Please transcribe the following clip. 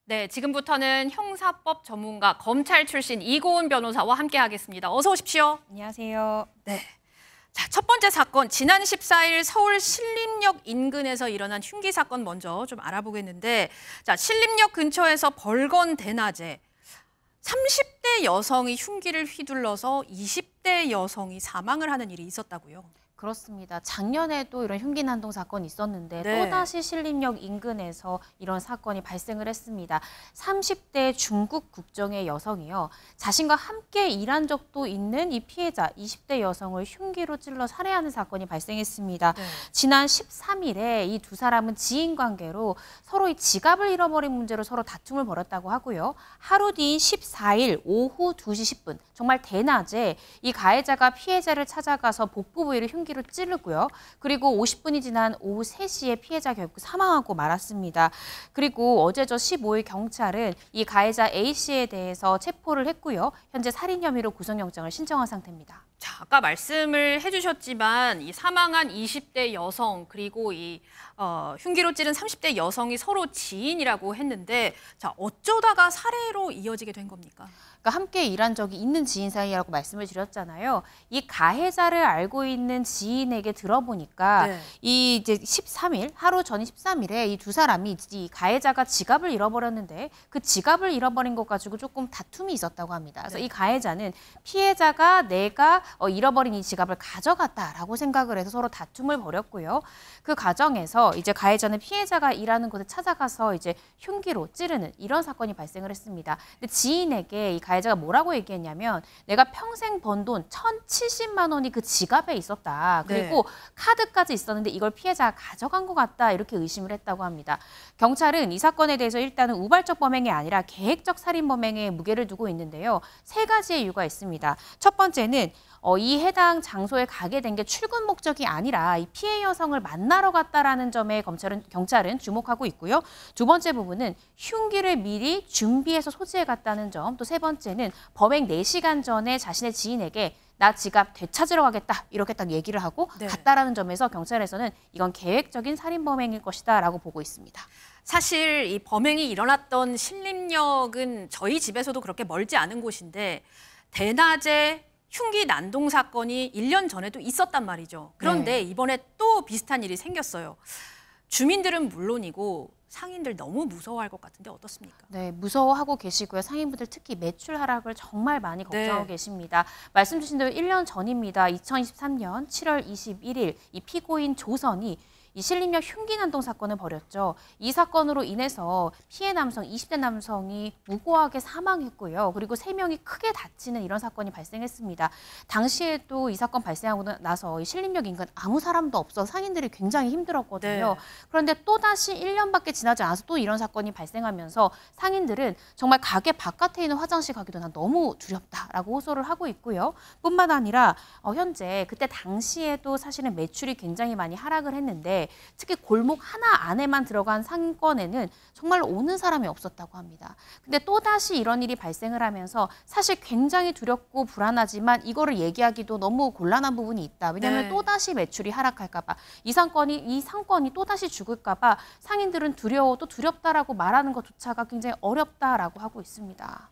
네, 지금부터는 형사법 전문가, 검찰 출신 이고은 변호사와 함께하겠습니다. 어서 오십시오. 안녕하세요. 네. 자, 첫 번째 사건, 지난 14일 서울 신림역 인근에서 일어난 흉기 사건 먼저 좀 알아보겠는데, 자, 신림역 근처에서 벌건 대낮에 30대 여성이 흉기를 휘둘러서 20대 여성이 사망을 하는 일이 있었다고요. 그렇습니다. 작년에도 이런 흉기 난동 사건이 있었는데 네. 또다시 신림역 인근에서 이런 사건이 발생을 했습니다. 30대 중국 국적의 여성이요. 자신과 함께 일한 적도 있는 이 피해자 20대 여성을 흉기로 찔러 살해하는 사건이 발생했습니다. 네. 지난 13일에 이 두 사람은 지인 관계로 서로의 지갑을 잃어버린 문제로 서로 다툼을 벌였다고 하고요. 하루 뒤인 14일 오후 2시 10분 정말 대낮에 이 가해자가 피해자를 찾아가서 복부 부위를 흉기로 찌르고요. 그리고 50분이 지난 오후 3시에 피해자 결국 사망하고 말았습니다. 그리고 어제 15일 경찰은 이 가해자 A씨에 대해서 체포를 했고요. 현재 살인 혐의로 구속영장을 신청한 상태입니다. 자, 아까 말씀을 해주셨지만 이 사망한 20대 여성 그리고 이 흉기로 찌른 30대 여성이 서로 지인이라고 했는데, 자, 어쩌다가 살해로 이어지게 된 겁니까? 그러니까 함께 일한 적이 있는 지인 사이라고 말씀을 드렸잖아요. 이 가해자를 알고 있는 지인에게 들어보니까 네. 이 이제 13일 하루 전인 13일에 이 두 사람이 이 가해자가 지갑을 잃어버렸는데 그 지갑을 잃어버린 것 가지고 조금 다툼이 있었다고 합니다. 그래서 네. 이 가해자는 피해자가 내가 잃어버린 이 지갑을 가져갔다라고 생각을 해서 서로 다툼을 벌였고요. 그 과정에서 이제 가해자는 피해자가 일하는 곳에 찾아가서 이제 흉기로 찌르는 이런 사건이 발생을 했습니다. 근데 지인에게 이 가해자가 뭐라고 얘기했냐면 내가 평생 번 돈 1,070만 원이 그 지갑에 있었다. 그리고 네. 카드까지 있었는데 이걸 피해자가 가져간 것 같다. 이렇게 의심을 했다고 합니다. 경찰은 이 사건에 대해서 일단은 우발적 범행이 아니라 계획적 살인 범행에 무게를 두고 있는데요. 3가지의 이유가 있습니다. 첫 번째는 이 해당 장소에 가게 된 게 출근 목적이 아니라 이 피해 여성을 만나러 갔다라는 점에 경찰은 주목하고 있고요. 두 번째 부분은 흉기를 미리 준비해서 소지해 갔다는 점, 또 세 번째는 범행 4시간 전에 자신의 지인에게 나 지갑 되찾으러 가겠다 이렇게 딱 얘기를 하고 네. 갔다라는 점에서 경찰에서는 이건 계획적인 살인 범행일 것이다라고 보고 있습니다. 사실 이 범행이 일어났던 신림역은 저희 집에서도 그렇게 멀지 않은 곳인데, 대낮에 흉기 난동 사건이 1년 전에도 있었단 말이죠. 그런데 네. 이번에 또 비슷한 일이 생겼어요. 주민들은 물론이고 상인들 너무 무서워할 것 같은데 어떻습니까? 네, 무서워하고 계시고요. 상인분들 특히 매출 하락을 정말 많이 걱정하고 네. 계십니다. 말씀 주신 대로 1년 전입니다. 2023년 7월 21일 이 피고인 조선이 이 신림역 흉기 난동 사건을 벌였죠. 이 사건으로 인해서 피해 남성 20대 남성이 무고하게 사망했고요. 그리고 3명이 크게 다치는 이런 사건이 발생했습니다. 당시에도 이 사건 발생하고 나서 이 신림역 인근 아무 사람도 없어 상인들이 굉장히 힘들었거든요. 네. 그런데 또다시 1년밖에 지나지 않아서 또 이런 사건이 발생하면서 상인들은 정말 가게 바깥에 있는 화장실 가기도 난 너무 두렵다라고 호소를 하고 있고요. 뿐만 아니라 현재 그때 당시에도 사실은 매출이 굉장히 많이 하락을 했는데 특히 골목 하나 안에만 들어간 상권에는 정말 오는 사람이 없었다고 합니다. 근데 또다시 이런 일이 발생을 하면서 사실 굉장히 두렵고 불안하지만 이거를 얘기하기도 너무 곤란한 부분이 있다. 왜냐하면 네. 또다시 매출이 하락할까 봐, 이 상권이 또다시 죽을까 봐 상인들은 두려워 또 두렵다라고 말하는 것조차가 굉장히 어렵다라고 하고 있습니다.